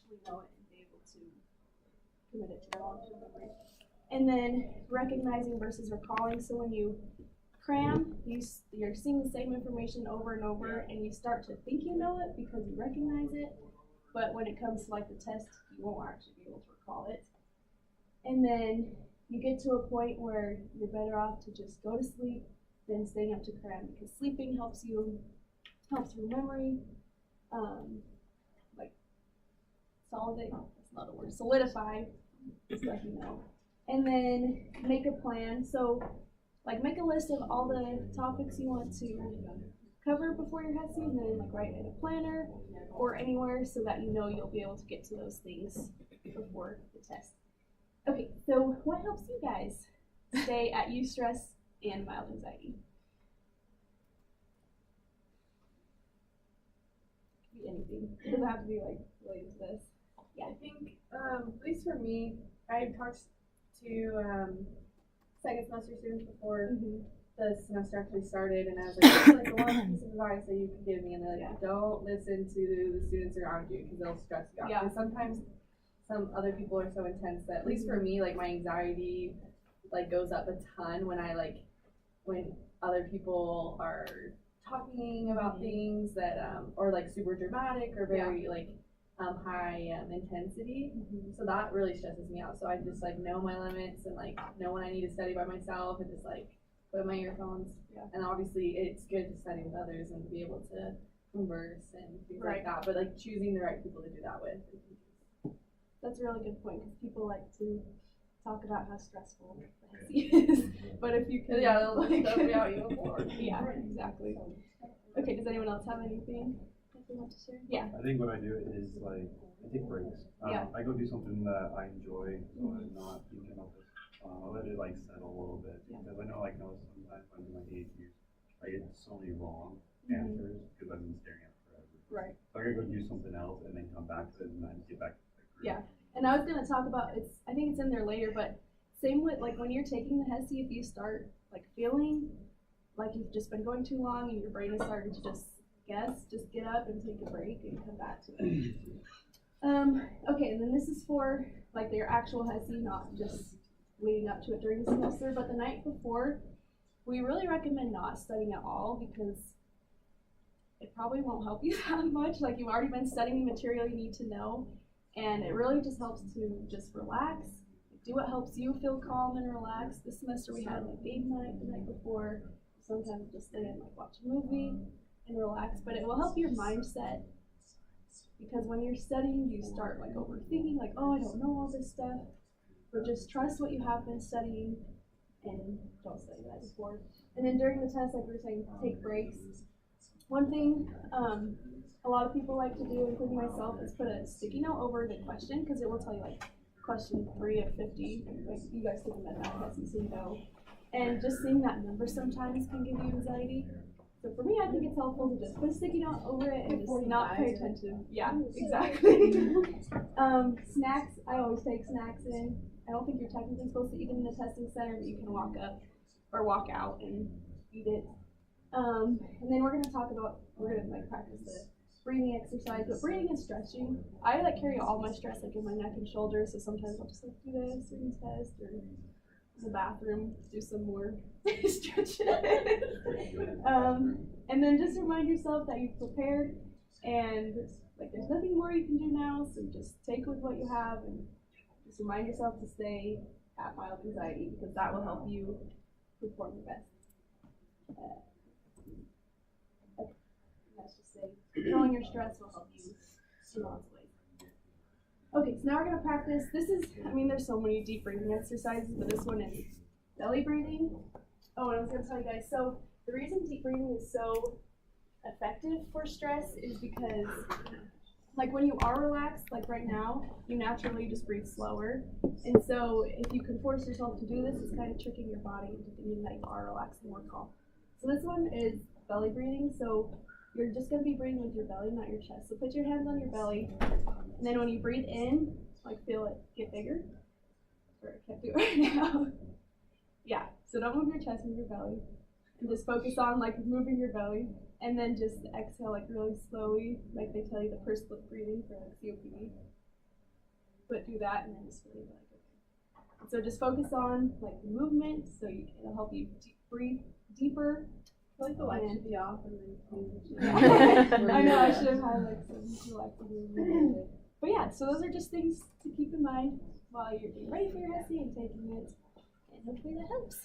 actually know it and be able to commit it to their long-term memory. And then recognizing versus recalling. So when you cram, you're seeing the same information over and over, and you start to think you know it because you recognize it. But when it comes to like the test, you won't actually be able to recall it. And then you get to a point where you're better off to just go to sleep than staying up to cram, because sleeping helps your memory, like solidify, just like you know. And then make a plan. So like make a list of all the topics you want to cover before your HESI, and then like write in a planner or anywhere so that you know you'll be able to get to those things before the test. Okay, so what helps you guys stay at eustress and mild anxiety? Could be anything. It doesn't have to be like related to this. Yeah, I think at least for me, I talked to second semester students before the semester actually started, and I was like, "What's like the one piece of advice that you can give me?" And they're like, "Don't listen to the students around you because they'll stress you out." Because sometimes some other people are so intense that, at least for me, like my anxiety like goes up a ton when when other people are talking about things that or like super dramatic or very high intensity. So that really stresses me out. So I just like know my limits and like know when I need to study by myself and just like put in my earphones. And obviously it's good to study with others and to be able to converse and things like that. But like choosing the right people to do that with. That's a really good point, because people like to talk about how stressful the HESI is. But if you can, they'll like, stuff me out even more. Yeah, exactly. Okay, does anyone else have anything that they want to share? Yeah. I think what I do is like I take breaks. I go do something that I enjoy, so I'm not thinking of this. I let it like settle a little bit, because I know sometimes when I'm like 8 years, I get so many wrong answers because I've been staring at it forever. Right. So I gotta go do something else and then come back to it and then get back to the group. Yeah. And I was gonna talk about I think it's in there later, but same with like when you're taking the HESI, if you start like feeling like you've just been going too long and your brain is starting to just guess, just get up and take a break and come back to it. Okay, and then this is for like your actual HESI, not just leading up to it during the semester, but the night before, we really recommend not studying at all, because it probably won't help you that much. Like, you've already been studying the material you need to know, and it really just helps to just relax, do what helps you feel calm and relaxed. This semester we had like game night the night before. Sometimes just stay and like watch a movie and relax, but it will help your mindset, because when you're studying, you start like overthinking, like, oh, I don't know all this stuff. But just trust what you have been studying and don't study that before. And then during the test, like we were saying, take breaks. One thing a lot of people like to do, including myself, is put a sticky note over the question, because it will tell you like question 3 of 50. Like, you guys took a med test, so you know. And just seeing that number sometimes can give you anxiety. So for me, I think it's helpful to just put a sticky note over it and just not pay attention. Yeah, exactly. Snacks, I always take snacks in. I don't think you're technically supposed to eat in the testing center, but you can walk up or walk out and eat it. And then we're gonna like practice the breathing exercise, but breathing and stretching. I like carry all my stress like in my neck and shoulders, so sometimes I'll just like do this during the test or in the bathroom, do some more stretches. And then just remind yourself that you've prepared, and like there's nothing more you can do now, so just take with what you have and just remind yourself to stay at mild anxiety, because that will help you perform your best. Let's just say controlling your stress will help you in lots of ways. Okay, so now we're going to practice. There's so many deep breathing exercises, but this one is belly breathing. Oh, and I was going to tell you guys, so the reason deep breathing is so effective for stress is because, like, when you are relaxed, like right now, you naturally just breathe slower. And so if you can force yourself to do this, it's kind of tricking your body into thinking that you are relaxed and more calm. So this one is belly breathing. So you're just going to be breathing with your belly, not your chest. So put your hands on your belly, and then when you breathe in, like, feel it get bigger. Sorry, I can't do it right now. Yeah, so don't move your chest, move your belly. And just focus on, like, moving your belly. And then just exhale, like, really slowly, like they tell you the pursed lip breathing for, like, COPD. but do that and then just really be like, okay. And so just focus on like the movement, so it'll help you breathe deeper. I feel like the light should be off and then I know I should have had like some relaxing. But yeah, so those are just things to keep in mind while you're getting ready for your HESI and taking it, and hopefully that helps.